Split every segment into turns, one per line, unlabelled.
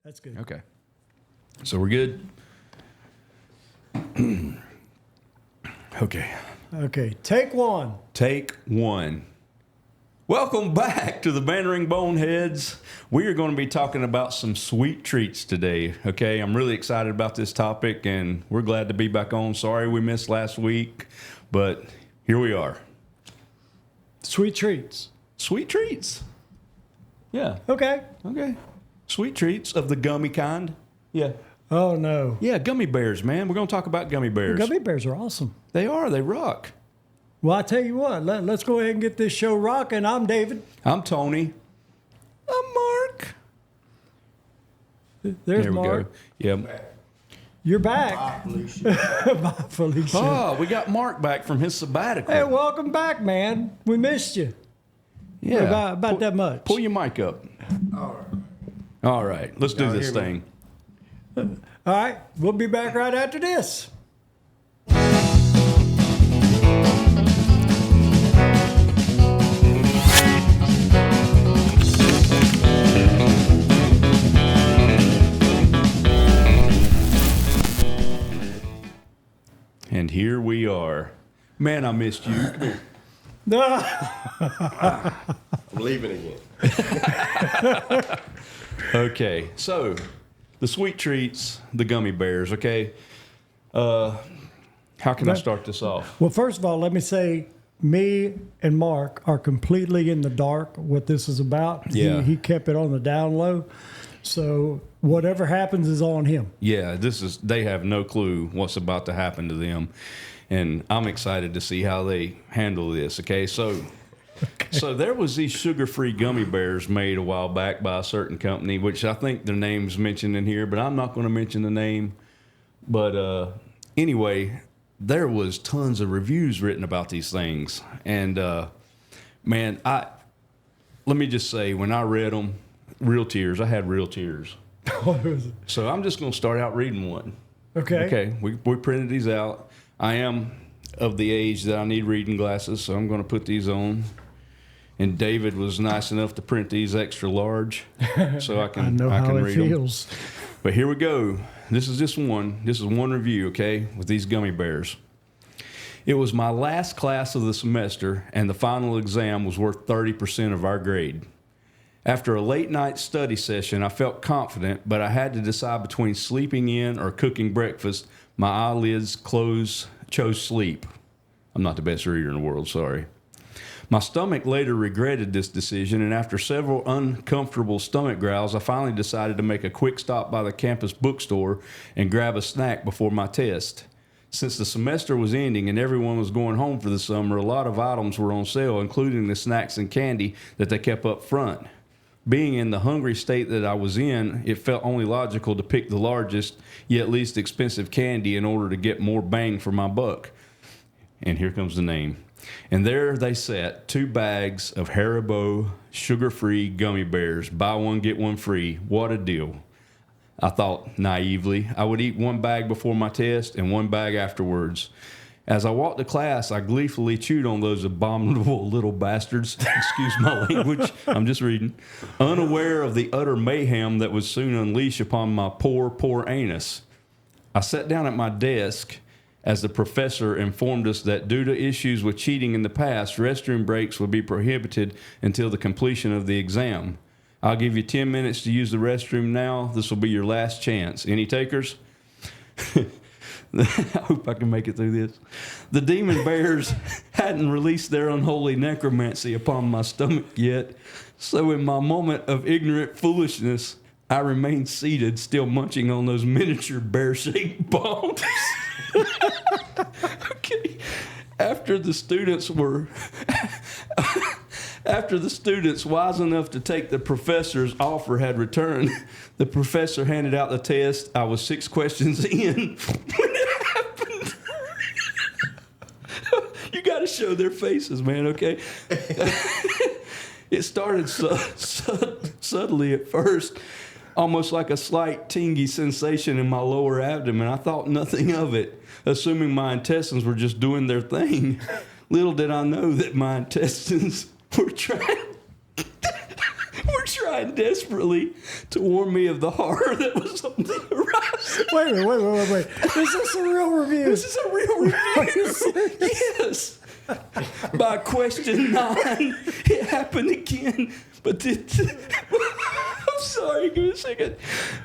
That's good.
Okay. So we're good? Okay.
Okay, take one.
Take one. Welcome back to the Bantering Boneheads. We are going to be talking about some sweet treats today, okay? I'm really excited about this topic, and we're glad to be back on. Sorry we missed last week, but here we are.
Sweet treats.
Sweet treats. Yeah.
Okay.
Okay. Sweet treats of the gummy kind. Yeah.
Oh, no.
Yeah, gummy bears, man. We're going to talk about gummy bears.
Gummy bears are awesome.
They are. They rock.
Well, I tell you what, let's go ahead and get this show rocking. I'm David.
I'm Tony. I'm Mark.
There's
There we
Mark.
go. Yeah.
You're back.
Bye, Felicia.
Bye, Felicia.
Oh, we got Mark back from his sabbatical.
Hey, welcome back, man. We missed you.
Yeah.
About that much.
Pull your mic up.
All right.
All right. Let's do
Y'all
this
hear me?
thing.
All right, we'll be back right after this.
And here we are. Man, I missed you.
I'm leaving again.
Okay. So, the sweet treats, the gummy bears, okay? How can I start this off?
Well, first of all, let me say me and Mark are completely in the dark what this is about.
Yeah.
He kept it on the down low. So whatever happens is on him.
Yeah, they have no clue what's about to happen to them. And I'm excited to see how they handle this, okay? So there was these sugar-free gummy bears made a while back by a certain company, which I think their name's mentioned in here, but I'm not going to mention the name. But anyway, there was tons of reviews written about these things. And, man, let me just say, when I read them, real tears. I had real tears. So I'm just going to start out reading one.
Okay.
Okay, we printed these out. I am of the age that I need reading glasses, so I'm going to put these on. And David was nice enough to print these extra large, so I can
I know how it
read them.
feels.
But here we go. This is just one. This is one review, okay, with these gummy bears. It was my last class of the semester, and the final exam was worth 30% of our grade. After a late night study session, I felt confident, but I had to decide between sleeping in or cooking breakfast. My eyelids chose sleep. I'm not the best reader in the world, sorry. My stomach later regretted this decision, and after several uncomfortable stomach growls, I finally decided to make a quick stop by the campus bookstore and grab a snack before my test. Since the semester was ending and everyone was going home for the summer, a lot of items were on sale, including the snacks and candy that they kept up front. Being in the hungry state that I was in, it felt only logical to pick the largest, yet least expensive candy in order to get more bang for my buck. And here comes the name. And there they sat, 2 bags of Haribo sugar-free gummy bears. Buy one, get one free. What a deal. I thought naively I would eat 1 bag before my test and 1 bag afterwards. As I walked to class, I gleefully chewed on those abominable little bastards. Excuse my language. I'm just reading. Unaware of the utter mayhem that would soon unleash upon my poor, poor anus. I sat down at my desk as the professor informed us that due to issues with cheating in the past, restroom breaks would be prohibited until the completion of the exam. I'll give you 10 minutes to use the restroom now. This will be your last chance. Any takers? I hope I can make it through this. The demon bears hadn't released their unholy necromancy upon my stomach yet, so in my moment of ignorant foolishness, I remained seated, still munching on those miniature bear-shaped bombs. Okay. After the students wise enough to take the professor's offer had returned, the professor handed out the test. I was 6 questions in when it happened. You got to show their faces, man, okay? It started subtly at first, almost like a slight tingy sensation in my lower abdomen. I thought nothing of it, assuming my intestines were just doing their thing. Little did I know that my intestines were trying trying desperately to warn me of the horror that was on the horizon.
Wait. Is this a real review?
This is a real review. Yes. By question 9, it happened again. But I'm sorry, give me a second.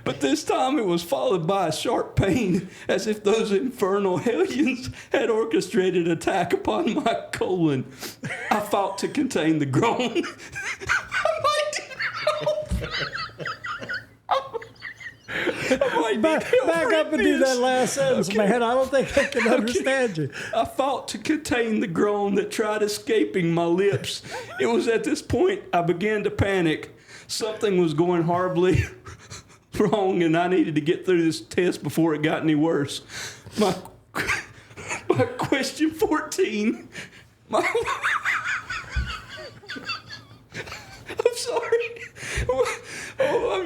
But this time it was followed by a sharp pain, as if those infernal hellions had orchestrated attack upon my colon. I fought to contain the groan.
Back up and do that last sentence, man. I don't think I can understand you.
I fought to contain the groan that tried escaping my lips. It was at this point I began to panic. Something was going horribly wrong, and I needed to get through this test before it got any worse. My question 14. I'm sorry.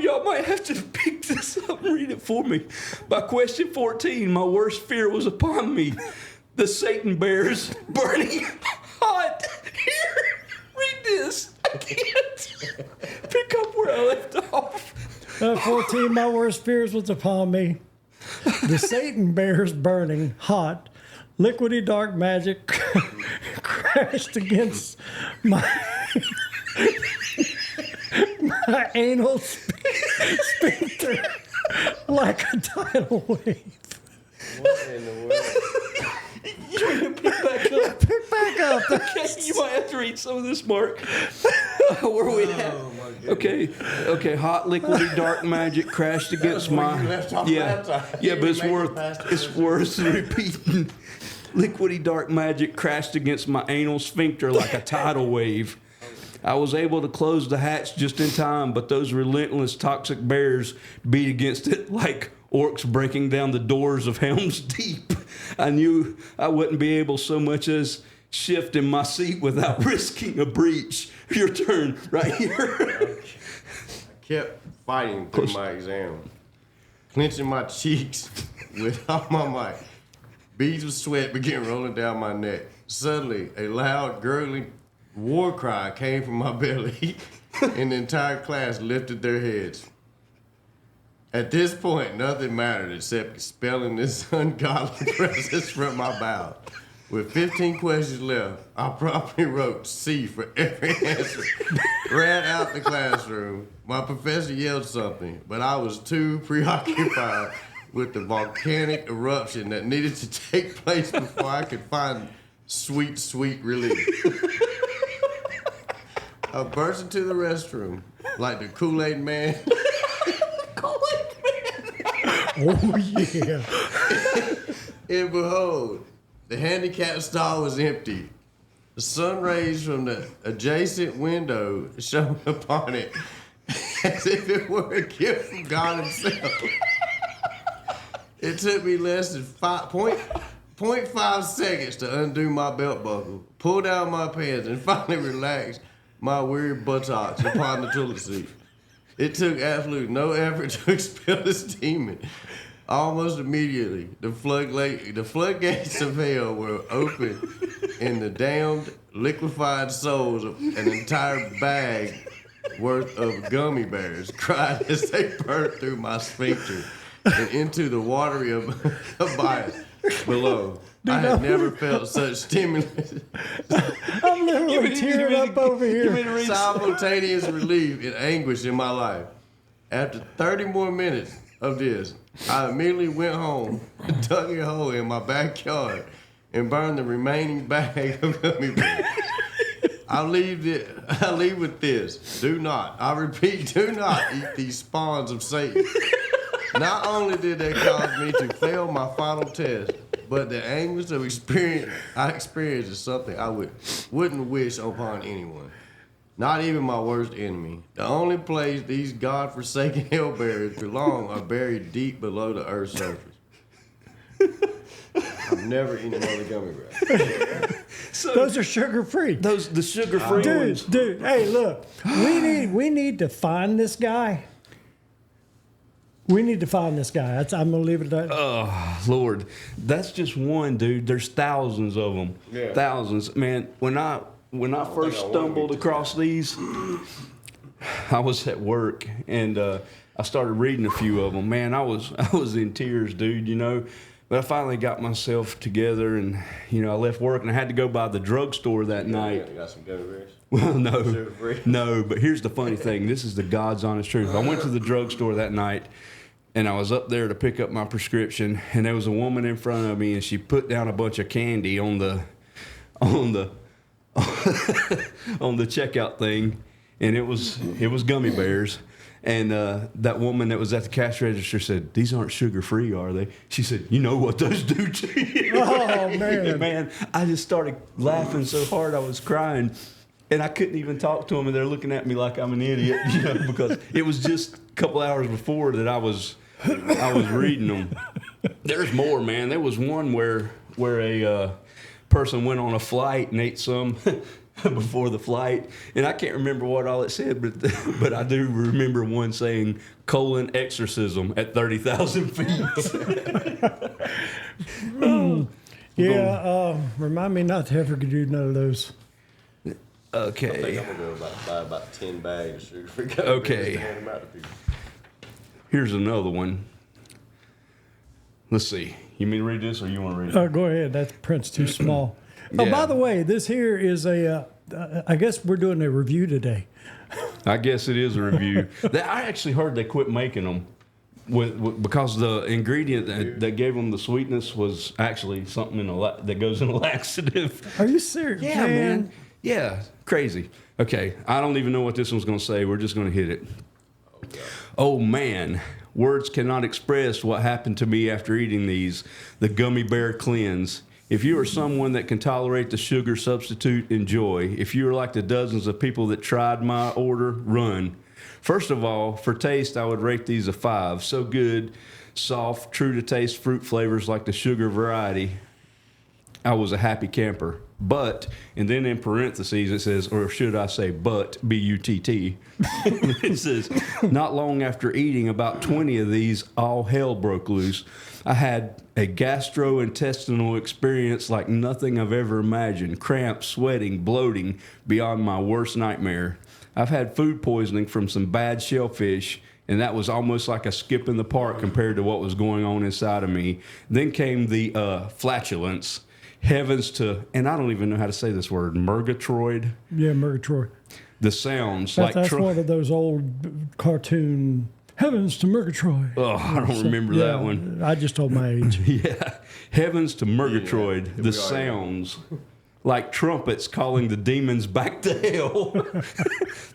Y'all might have to pick this up and read it for me. By question 14, my worst fear was upon me. The Satan bears burning hot. Here, read this. I can't pick up where I left off.
14, my worst fears was upon me. The Satan bears burning hot. Liquidy dark magic crashed against my anal sphincter like a tidal wave.
What in the world?
You want to pick back up?
Pick back up.
Okay, you might have to read some of this, Mark. Where are we at?
Oh, my goodness.
Okay. Hot liquidy dark magic crashed against my.
you left off
Yeah,
last time.
yeah, but
You made it past the
it's
first
worth repeating. Liquidy dark magic crashed against my anal sphincter like a tidal wave. I was able to close the hatch just in time, but those relentless toxic bears beat against it like orcs breaking down the doors of Helm's Deep. I knew I wouldn't be able so much as shift in my seat without risking a breach. Your turn, right here.
I kept fighting through my exam, clenching my cheeks with all my might. Beads of sweat began rolling down my neck. Suddenly, a loud, gurgling war cry came from my belly, and the entire class lifted their heads. At this point, nothing mattered except expelling this ungodly presence from my bowels. With 15 questions left, I promptly wrote C for every answer. Ran out the classroom. My professor yelled something, but I was too preoccupied with the volcanic eruption that needed to take place before I could find sweet, sweet relief. I burst into the restroom like the Kool-Aid man.
Oh, yeah.
And behold, the handicapped stall was empty. The sun rays from the adjacent window shone upon it as if it were a gift from God himself. It took me less than 0.5 seconds to undo my belt buckle, pull down my pants, and finally relax my weary buttocks upon the toilet seat. It took absolutely no effort to expel this demon. Almost immediately, the floodgates of hell were open, and the damned, liquefied souls of an entire bag worth of gummy bears cried as they burnt through my sphincter and into the watery abyss below. I had never felt such stimulus.
I'm literally tearing up over here.
Simultaneous relief and anguish in my life. After 30 more minutes of this, I immediately went home, dug a hole in my backyard, and burned the remaining bag of gummy bears. I leave with this. Do not, I repeat, do not eat these spawns of Satan. Not only did they cause me to fail my final test, but the anguish of I experienced is something I wouldn't wish upon anyone. Not even my worst enemy. The only place these God-forsaken hellbearers belong are buried deep below the earth's surface. I've never eaten another gummy bear.
So
Those are sugar-free.
the sugar-free ones.
Dude, hey, look. We need to find this guy. We need to find this guy. I'm going to leave it at that.
Oh, Lord. That's just one, dude. There's thousands of them.
Yeah.
Thousands. Man, when I first
I wanna
stumbled
meet
across these, I was at work and I started reading a few of them. Man, I was in tears, dude. You know, but I finally got myself together, and you know, I left work and I had to go by the drugstore that night.
You got some gummy bears?
Well, no,
Sugar-free?
no. But here's the funny thing. This is the God's honest truth. I went to the drugstore that night, and I was up there to pick up my prescription, and there was a woman in front of me, and she put down a bunch of candy on the on the checkout thing, and it was gummy bears. And that woman that was at the cash register said, "These aren't sugar-free, are they?" She said, "You know what those do to you."
Oh, man.
Man, I just started laughing so hard I was crying. And I couldn't even talk to them, and they're looking at me like I'm an idiot, you know, because it was just a couple hours before that I was reading them. There's more, man. There was one where a person went on a flight and ate some before the flight, and I can't remember what all it said, but I do remember one saying colon exorcism at 30,000 feet.
Yeah, remind me not to ever do none of those.
I think
Okay.
I'm gonna go buy about 10 bags of sugar-free gummy
Okay.
bears and hand them out to people.
Here's another one. Let's see. You mean to read this, or you want to read it?
Go ahead. That print's too small. Oh,
Yeah.
by the way, this here is I guess we're doing a review today.
I guess it is a review. I actually heard they quit making them because the ingredient that gave them the sweetness was actually something that goes in a laxative.
Are you serious?
Yeah, man. Yeah, crazy. Okay, I don't even know what this one's going to say. We're just going to hit it. Oh, man. Words cannot express what happened to me after eating these. The Gummy Bear Cleanse. If you are someone that can tolerate the sugar substitute, enjoy. If you are like the dozens of people that tried my order, run. First of all, for taste, I would rate these a 5. So good, soft, true to taste fruit flavors like the sugar variety. I was a happy camper. But, and then in parentheses it says, or should I say but, B-U-T-T. It says, not long after eating about 20 of these, all hell broke loose. I had a gastrointestinal experience like nothing I've ever imagined. Cramps, sweating, bloating, beyond my worst nightmare. I've had food poisoning from some bad shellfish, and that was almost like a skip in the park compared to what was going on inside of me. Then came the flatulence. Heavens to, and I don't even know how to say this word, Murgatroyd.
Yeah, Murgatroyd.
The sounds
That's one of those old cartoon Heavens to Murgatroyd.
Oh, I don't remember that one.
I just told my age.
Yeah, Heavens to Murgatroyd.
Yeah,
The sounds like trumpets calling the demons back to hell.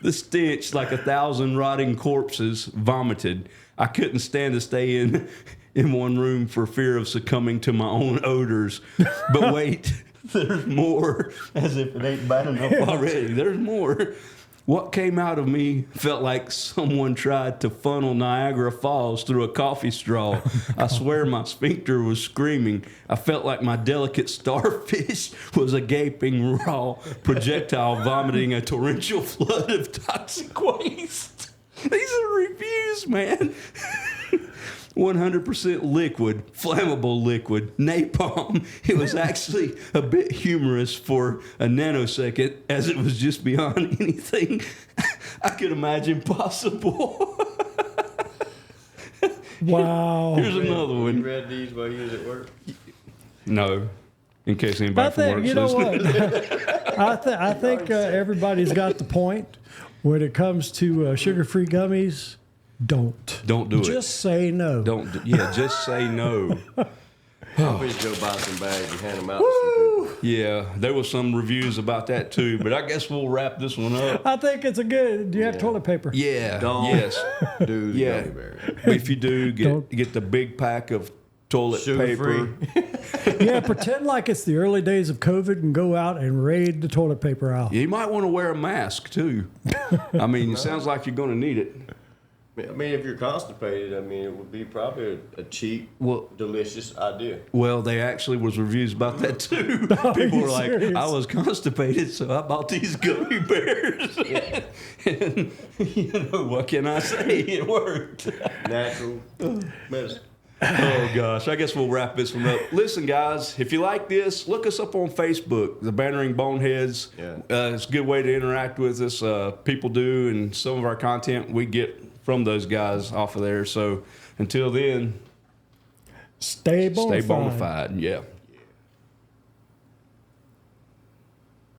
The stench like 1,000 rotting corpses vomited. I couldn't stand to stay in one room for fear of succumbing to my own odors. But wait, there's more. As if it ain't bad enough already. There's more. What came out of me felt like someone tried to funnel Niagara Falls through a coffee straw. I swear my sphincter was screaming. I felt like my delicate starfish was a gaping raw projectile vomiting a torrential flood of toxic waste. These are reviews, man. 100% liquid, flammable liquid, napalm. It was actually a bit humorous for a nanosecond, as it was just beyond anything I could imagine possible.
Wow.
Here's another
You
one.
read these while you was at work?
No, in case anybody
I
from
think,
work's
you know
listening.
what? I think everybody's got the point. When it comes to sugar-free gummies, don't.
Don't do it.
Just say no.
Just say no.
Please go buy some bags and hand them out to some people.
Yeah, there was some reviews about that too, but I guess we'll wrap this one up.
I think it's a good. Do you have toilet paper?
Yeah,
Don't
yes.
do the
Yeah.
gummy bears.
If you do,
Don't.
get the big pack of toilet paper.
Sugar-free.
Yeah, pretend like it's the early days of COVID and go out and raid the toilet paper aisle.
You might want to wear a mask too. I mean, it sounds like you're going to need it.
I mean, if you're constipated, I mean, it would be probably a cheap,
Well-
delicious idea.
Well, they actually was reviews about that too. People
you
were like,
serious?
I was constipated, so I bought these gummy bears. And, you know, what can I say? It worked.
Natural medicine.
Oh, gosh. I guess we'll wrap this one up. Listen, guys, if you like this, look us up on Facebook, the Bantering Boneheads.
Yeah.
It's a good way to interact with us. People do, and some of our content we get from those guys off of there. So until then,
Stay bona
stay
fide.
bona fide. Yeah.